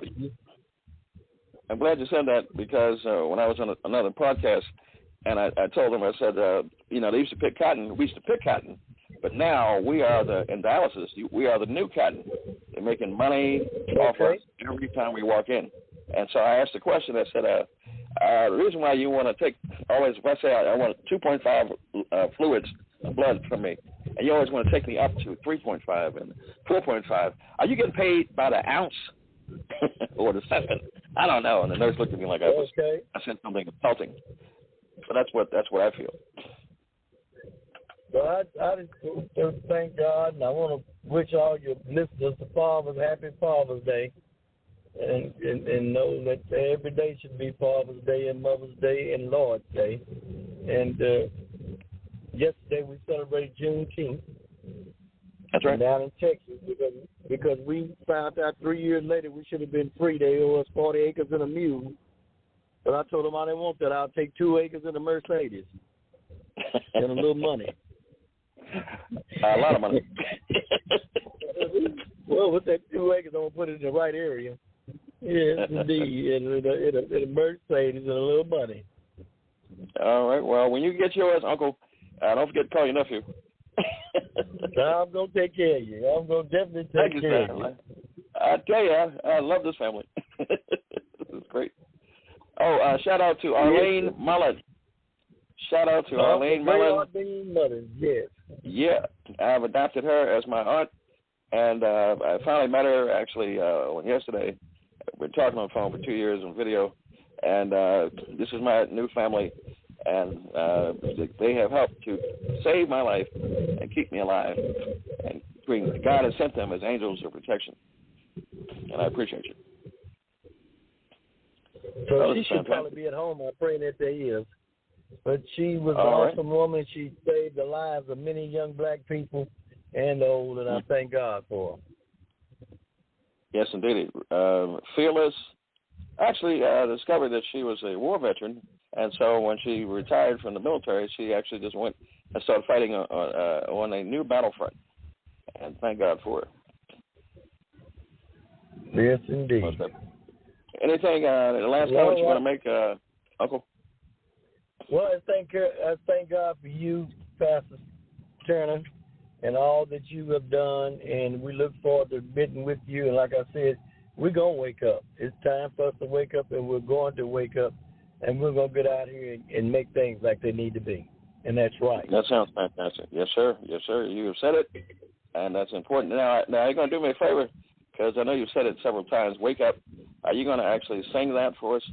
I'm glad you said that because when I was on another podcast, and I told them, I said, you know, they used to pick cotton. We used to pick cotton, but now we are in dialysis. We are the new cotton. They're making money off us every time we walk in. And so I asked the question. I said, the reason why you want to take always, if I say I want 2.5 fluids of blood from me, and you always want to take me up to 3.5 and 4.5, are you getting paid by the ounce or the second? I don't know. And the nurse looked at me like I said something insulting. But that's what I feel. Well, I just thank God, and I want to wish all your listeners happy Father's Day, and know that every day should be Father's Day and Mother's Day and Lord's Day. And yesterday we celebrated Juneteenth. That's right. Down in Texas, because we found out 3 years later we should have been free. They owe us 40 acres and a mule. But I told them I didn't want that. I'll take 2 acres and a Mercedes and a little money. A lot of money. Well, with that 2 acres, I'm going to put it in the right area. Yes, indeed. And a Mercedes and a little money. All right. Well, when you get yours, Uncle, don't forget to call your nephew. I'm going to take care of you. I'm going to definitely take care of you. I tell you, I love this family. This is great. Oh, shout out to Arlene Mullen. Shout out to Arlene Mullen. Arlene Mullen, yes. Yeah, I've adopted her as my aunt, and I finally met her actually yesterday. We've been talking on the phone for 2 years on video, and this is my new family, and they have helped to save my life and keep me alive. And God has sent them as angels of protection, and I appreciate you. So she should probably be at home. I pray that there is. But she was an awesome woman. She saved the lives of many young black people and old, and I thank God for her. Yes, indeed. Fearless. Actually, discovered that she was a war veteran, and so when she retired from the military, she actually just went and started fighting on a new battlefront. And thank God for it. Yes, indeed. Anything, the last comment you want to make, Uncle? Well, I thank God for you, Pastor Turner, and all that you have done, and we look forward to meeting with you. And like I said, we're going to wake up. It's time for us to wake up, and we're going to wake up, and we're going to get out here and make things like they need to be. And that's right. That sounds fantastic. Yes, sir. Yes, sir. You have said it, and that's important. Now you're going to do me a favor, because I know you've said it several times. Wake up. Are you going to actually sing that for us?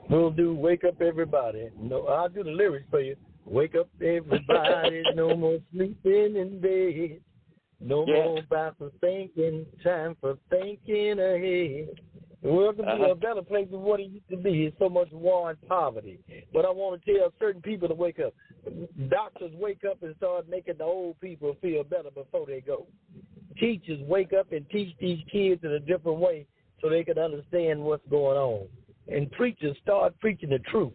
We'll do Wake Up Everybody. No, I'll do the lyrics for you. Wake up everybody, no more sleeping in bed. No more about for thinking, time for thinking ahead. The world could be a better place than what it used to be. It's so much war and poverty. But I want to tell certain people to wake up. Doctors wake up and start making the old people feel better before they go. teachers wake up and teach these kids in a different way so they can understand what's going on. And preachers start preaching the truth.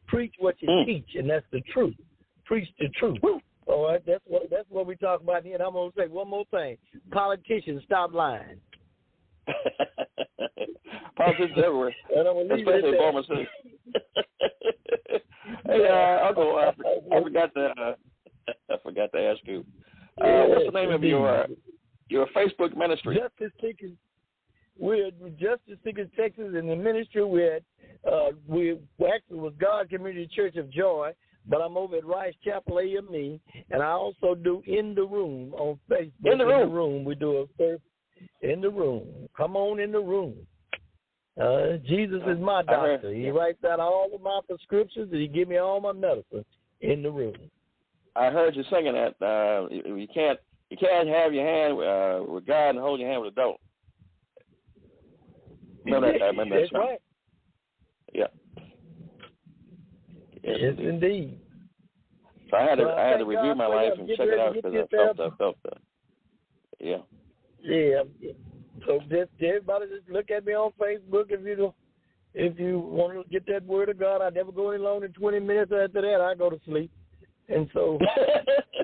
Preach what you teach, and that's the truth. Preach the truth. All right, that's what we talk about here. And I'm going to say one more thing. Politicians, stop lying. Politicians everywhere, especially former citizens. Hey, Uncle, I forgot to ask you. What's the name of your Facebook ministry? Justice Seekers. We're Justice Seekers Texas, in the ministry we actually was God Community Church of Joy, but I'm over at Rice Chapel AME, and I also do In the Room on Facebook. In the Room. We do a first In the Room. Come on in the room. Jesus is my doctor. He writes out all of my prescriptions, and he give me all my medicine in the room. I heard you singing that. You can't have your hand with God and hold your hand with a devil. Remember that That's song? right. Yeah. Yes, indeed. So I had to review my life and check it out because I felt that. Yeah. Yeah. So just everybody just look at me on Facebook if you want to get that word of God. I never go any longer than 20 minutes. After that, I go to sleep. And so,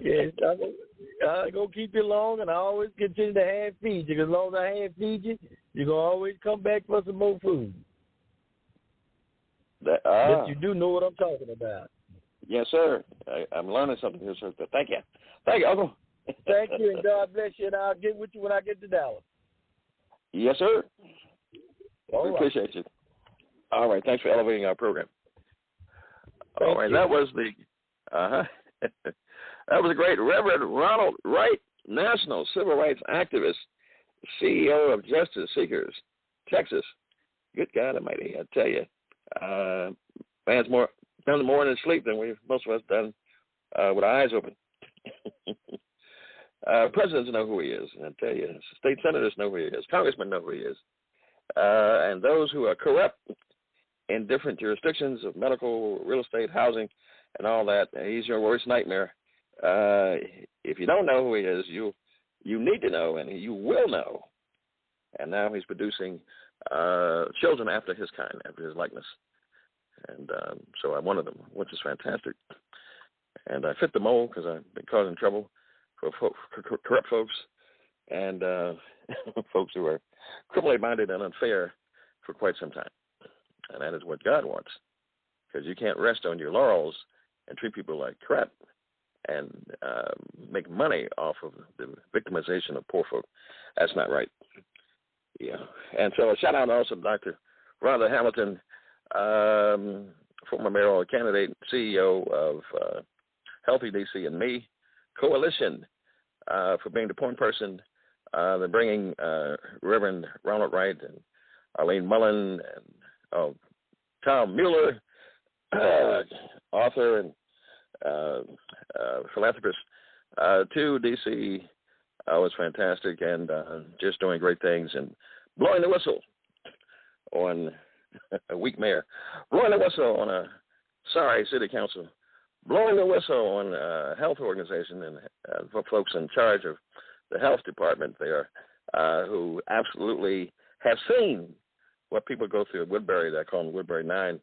yes, I'm going to keep you long, and I always continue to hand feed you. Because as long as I hand feed you, you're going to always come back for some more food. But you do know what I'm talking about. Yes, sir. I'm learning something here, sir. Thank you. Thank you, Uncle. Thank you, and God bless you, and I'll get with you when I get to Dallas. Yes, sir. All we right. appreciate you. All right. Thanks for elevating our program. All right. That was the that was a great Reverend Ronald Wright, national civil rights activist, CEO of Justice Seekers, Texas. Good God Almighty, I tell you, man's done more in his sleep than most of us done with our eyes open. Presidents know who he is, I tell you. State senators know who he is. Congressmen know who he is. And those who are corrupt in different jurisdictions of medical, real estate, housing, and all that, he's your worst nightmare. If you don't know who he is, you need to know, and you will know. And now he's producing children after his kind, after his likeness. And so I'm one of them, which is fantastic. And I fit the mold because I've been causing trouble for corrupt folks and folks who are criminally minded and unfair for quite some time. And that is what God wants, because you can't rest on your laurels and treat people like crap and make money off of the victimization of poor folk. That's not right. Yeah. And so a shout out also to Dr. Rhonda Hamilton, former mayoral candidate, CEO of Healthy DC and Me, Coalition, for being the point person. They're bringing Reverend Ronald Wright and Arlene Mullen and Tom Mueller, author and philanthropist, to D.C. Was fantastic and just doing great things and blowing the whistle on a weak mayor, blowing the whistle on a sorry city council, blowing the whistle on a health organization and for folks in charge of the health department there who absolutely have seen what people go through at Woodbury. They call them Woodbury 9,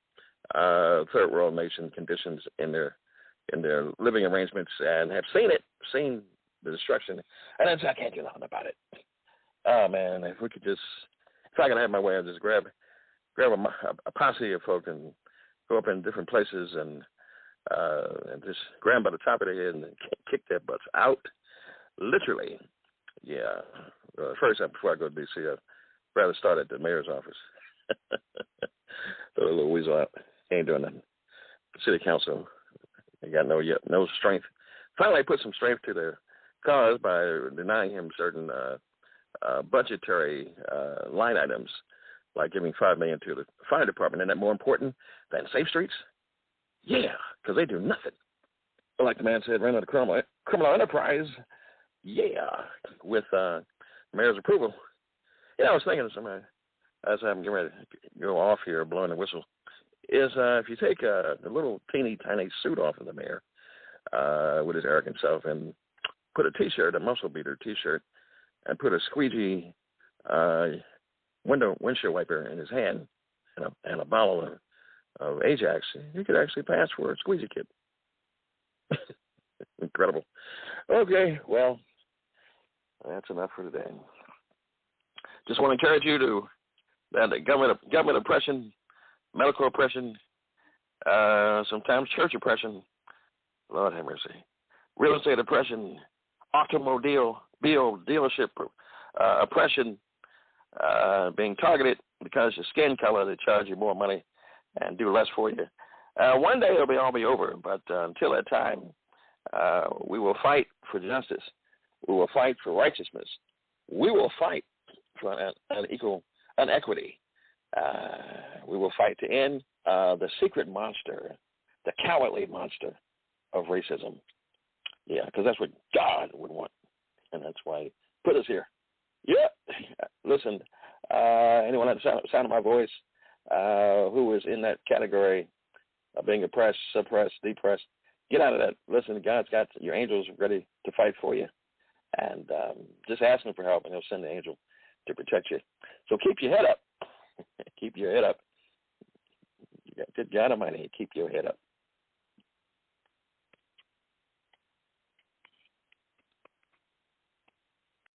third world nation conditions in their living arrangements, and have seen the destruction. And then I can't do nothing about it. Oh man, if I could have my way, I'd just grab a posse of folk and go up in different places and just grab them by the top of their head and kick their butts out, literally. Yeah. First, before I go to D.C., I'd rather start at the mayor's office. Throw a little weasel out. He ain't doing nothing. City council, they got no strength. Finally, put some strength to their cause by denying him certain budgetary line items, like giving $5 million to the fire department. Isn't that more important than safe streets? Yeah, because they do nothing. Like the man said, ran out of criminal enterprise. Yeah, with mayor's approval. I was thinking of somebody, as I'm getting ready to go off here, blowing the whistle, is if you take the little teeny tiny suit off of the mayor with his arrogant self and put a T-shirt, a muscle beater T-shirt, and put a squeegee windshield wiper in his hand and a bottle of Ajax, he could actually pass for a squeegee kid. Incredible. Okay, well, that's enough for today. Just want to encourage you to that government oppression, medical oppression, sometimes church oppression, Lord have mercy, real estate oppression, automobile dealership oppression, being targeted because your skin color, they charge you more money and do less for you. One day it'll all be over, but until that time, we will fight for justice. We will fight for righteousness. We will fight for an equity. We will fight to end the secret monster, the cowardly monster of racism. Yeah, because that's what God would want, and that's why He put us here. Yeah. Listen, anyone at the sound of my voice who is in that category of being oppressed, suppressed, depressed, get out of that. Listen, God's got your angels ready to fight for you. And just ask Him for help, and He'll send the angel to protect you. So keep your head up. Keep your head up. Good God Almighty, keep your head up.